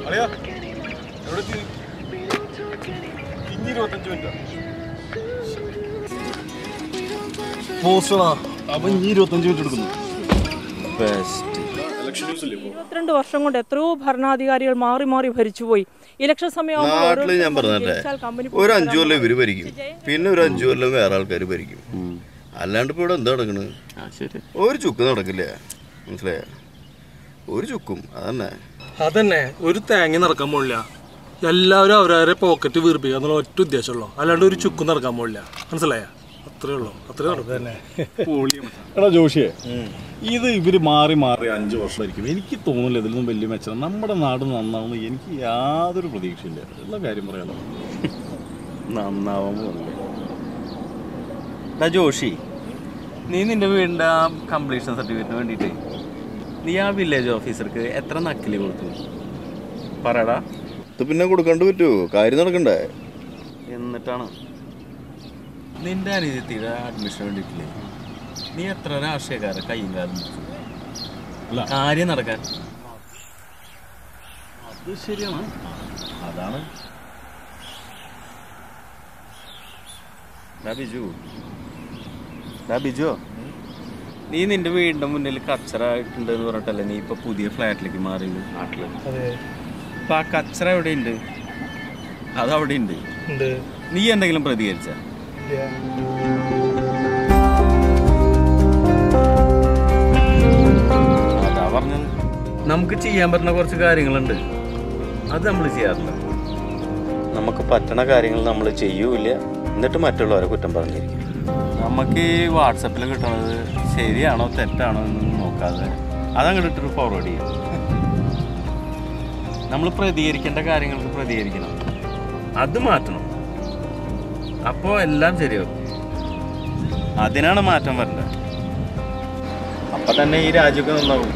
അവൻ 25 മിനിറ്റ് എടുക്കുന്നു. 22 വർഷം കൊണ്ട് എത്രയോ ഭരണാധികാരികൾ മാറി മാറി ഭരിച്ചുപോയി. ഇലക്ഷൻ സമയമാകുമ്പോൾ ഞാൻ പറഞ്ഞേ ഒരു 5 കൊല്ലം ഇവര് ഭരിക്കും, പിന്നെ ഒരു 5 കൊല്ലം വേറെ ആൾക്കാർ ഭരിക്കും. അല്ലാണ്ട് ഇപ്പൊ ഇവിടെ എന്താ നടക്കണ്? ഒരു ചുക്ക് നടക്കില്ല, മനസ്സിലായ? ഒരു ചുക്കും അതന്നെ ഒരു തേങ്ങ നടക്കാൻ പോലില്ല. എല്ലാവരും അവരവരെ പോക്കറ്റ് വീർപ്പിക്കുക എന്നുള്ള ഒറ്റ ഉദ്ദേശമുള്ളൂ, അല്ലാണ്ട് ഒരു ചുക്കും നടക്കാൻ പോലില്ല. മനസ്സിലായ? അത്രേ ഉള്ളൂ. അത്രേ തന്നെ. എടാ ജോഷിയെ, ഇത് ഇവര് മാറി മാറി 5 വർഷമായിരിക്കും. എനിക്ക് തോന്നില്ല ഇതിലൊന്നും വലിയ മെച്ചം. നമ്മുടെ നാട് നന്നാവുന്ന എനിക്ക് യാതൊരു പ്രതീക്ഷയില്ല. ഉള്ള കാര്യം പറയാലോ. നന്നാവാൻ പോകുന്നില്ല. ജോഷി, നീ നിന്റെ വീടിൻ്റെ ആ കംപ്ലീഷൻ സർട്ടിഫിക്കറ്റിന് വേണ്ടിയിട്ട് നീ ആ വില്ലേജ് ഓഫീസർക്ക് എത്ര നക്കലി കൊടുത്തു? പറയടാ. ഇത് പിന്നെ കൊടുക്കാണ്ട് പറ്റുമോ? കാര്യം നടക്കണ്ടേ? എന്നിട്ടാണ് നിന്റെ അനിയത്തിയുടെ അഡ്മിഷന് വേണ്ടിയിട്ടില്ലേ നീ എത്ര രാഷ്ട്രീയക്കാരെ കയ്യും കാലം കാര്യം നടക്കാൻ? അത് ശരിയാണ്. അതാണ് ബിജു, നീ നിന്റെ വീടിന്റെ മുന്നിൽ കച്ചറ ഉണ്ട് എന്ന് പറഞ്ഞിട്ടല്ലേ നീ ഇപ്പൊ പുതിയ ഫ്ലാറ്റിലേക്ക് മാറിയത് നാട്ടില്? അപ്പൊ ആ കച്ചറ എവിടെ ഉണ്ട്? അതവിടെ ഉണ്ട്. നീ എന്തെങ്കിലും പ്രതികരിച്ച? അതാ പറഞ്ഞത്, നമുക്ക് ചെയ്യാൻ പറ്റുന്ന കുറച്ച് കാര്യങ്ങളുണ്ട്, അത് നമ്മൾ ചെയ്യാറില്ല. നമുക്ക് പറ്റണ കാര്യങ്ങൾ നമ്മൾ ചെയ്യൂല, എന്നിട്ട് മറ്റുള്ളവരെ കുറ്റം പറഞ്ഞിരിക്കും. നമുക്ക് ഈ വാട്സപ്പിൽ കിട്ടണത് ശരിയാണോ തെറ്റാണോ എന്നൊന്നും നോക്കാതെ അതങ്ങോട്ട് ഇട്ടിട്ട് ഫോർവേഡ് ചെയ്യും. നമ്മൾ പ്രതികരിക്കേണ്ട കാര്യങ്ങൾക്ക് പ്രതികരിക്കണം, അത് മാറ്റണം. അപ്പോൾ എല്ലാം ശരിയാവും. അതിനാണ് മാറ്റം വരേണ്ടത്. അപ്പം തന്നെ ഈ രാജ്യമൊക്കെ നന്നാവും.